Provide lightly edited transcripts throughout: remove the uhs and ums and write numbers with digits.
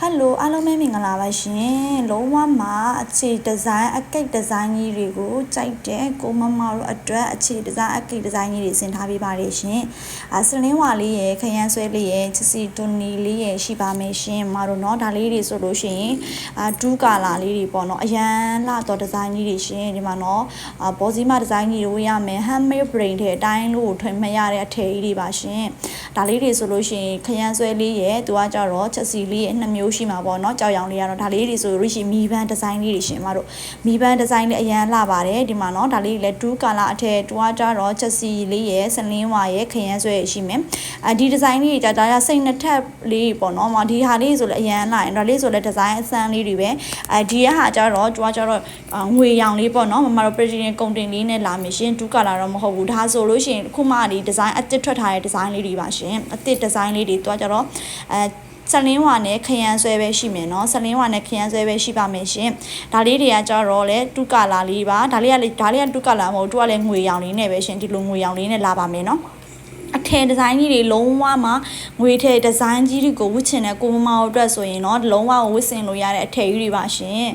Hello အားလုံးပဲမင်္ဂလာပါရှင်လုံးဝမှာအခြေဒီဇိုင်းအကိတ်ဒီဇိုင်းကြီးတွေကိုကြိုက်တဲ့ကိုမမတို့အတွက်အခြေဒီဇိုင်းအကိတ်ဒီဇိုင်းကြီးတွေဆင်ထားပေးပါတယ်ရှင်စလင်းဝါလေးရဲ့ခရမ်းဆွဲလေးရဲ့ချစ်စီတွန်နီလေးရဲ့ရှိပါမယ်ရှင်မတို့เนาะဒါလေးတွေဆိုလို့ရှိရင်ဒူးကာလာလေးတွေပေါ့เนาะအရန်လှတော့ဒီဇိုင်းကြီးတွေရှင်ဒီမှာเนาะဘောစီမဒီဇိုင်းကြီးတွေဝေးရမယ် handmade brain တဲ့အတိုင်းလို့ထွင်မရတဲ့အထည်ကြီးတွေပါရှင်ဒါလေးတွေဆိုလို့ရှိရင်ခရမ်းဆွဲလေးရဲ့သူကကြတော့ချစ်စီလေးရဲ့2မျိုးရှိမှာပေါ့เนาะကြောက်ရောင်လေးကတော့ဒါလေးတွေဆိုလို့ရှိရင်မီဘန်ဒီဇိုင်းလေးတွေရှင်မတို့မီဘန်ဒီဇိုင်းလေးအရန်လှပါတယ်ဒီမှာเนาะဒါလေးတွေလည်း2 color အထည်တွားကြတော့ချက်စီလေးရဲ့စလင်းဝါရဲ့ခရမ်းဆွဲရှိမယ်ဒီဒီဇိုင်းလေးတွေဒါရစိတ်နှစ်ထပ်လေးပေါ့เนาะဒီဟာလေးဆိုလည်းအရန်လှရင်ဒါလေးဆိုလည်းဒီဇိုင်းအစမ်းလေးတွေပဲဒီရဟာကြတော့တွားကြတော့ငွေရောင်လေးပေါ့เนาะမမတို့ Brazilian ကုန်တင်လေးနဲ့လာမယ်ရှင်2 color တော့မဟုတ်ဘူးဒါဆိုလို့ရှိရင်ခုမှဒီဒီဇိုင်းအသစ်ထွက်ထားတဲ့ဒီဇိုင်းလေးတွေပါရှင်အသစ်ဒီဇိုင်းလေးတွေတွားကြတော့ဆလင်းဝါနဲ့ခရမ်းဆွဲပဲရှိမယ်เนาะဆလင်းဝါနဲ့ခရမ်းဆွဲပဲရှိပါမယ်ရှင်ဒါလေးတွေကကြတော့လေ2 color လေးပါဒါလေးက2 color မဟုတ်သူကလည်းငွေရောင်လေးနဲ့ပဲရှင်ဒီလိုငွေရောင်လေးနဲ့လာပါမယ်เนาะအထည်ဒီဇိုင်းကြီးတွေလုံးဝမှာငွေထည်ဒီဇိုင်းကြီးတွေကိုဝတ်ချင်တဲ့ကိုမမတို့အတွက်ဆိုရင်တော့လုံးဝဝတ်ဆင်လို့ရတဲ့အထည်ကြီးတွေပါရှင်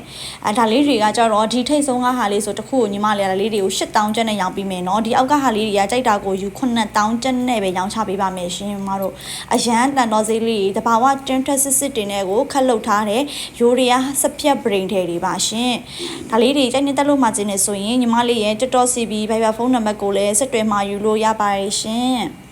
ဒါလေးတွေကကြတော့ဒီထိတ်ဆုံးကဟာလေးဆိုတခုကိုညီမလေးတွေကို8000ကျပ်နဲ့ရောင်းပေးမယ်เนาะဒီအောက်ကဟာလေးတွေကကြိုက်တာကိုယူ9000ကျပ်နဲ့ပဲရောင်းချပေးပါမယ်ရှင်မတို့အရန်တန်တော်ဈေးလေးတဘာဝတင်းထက်စစ်တင်တဲ့ကိုခက်လုပ်ထားတဲ့ရိုးရီယာစပြက်ပရင်ထည်တွေပါရှင်ဒါလေးတွေကြိုက်နေတက်လို့မှကျင်းနေဆိုရင်ညီမလေးရဲ့ TikTok CB Viber ဖုန်းနံပါတ်ကိုလည်းဆက်သွယ်မှာယူလို့ရပါတယ်ရှင်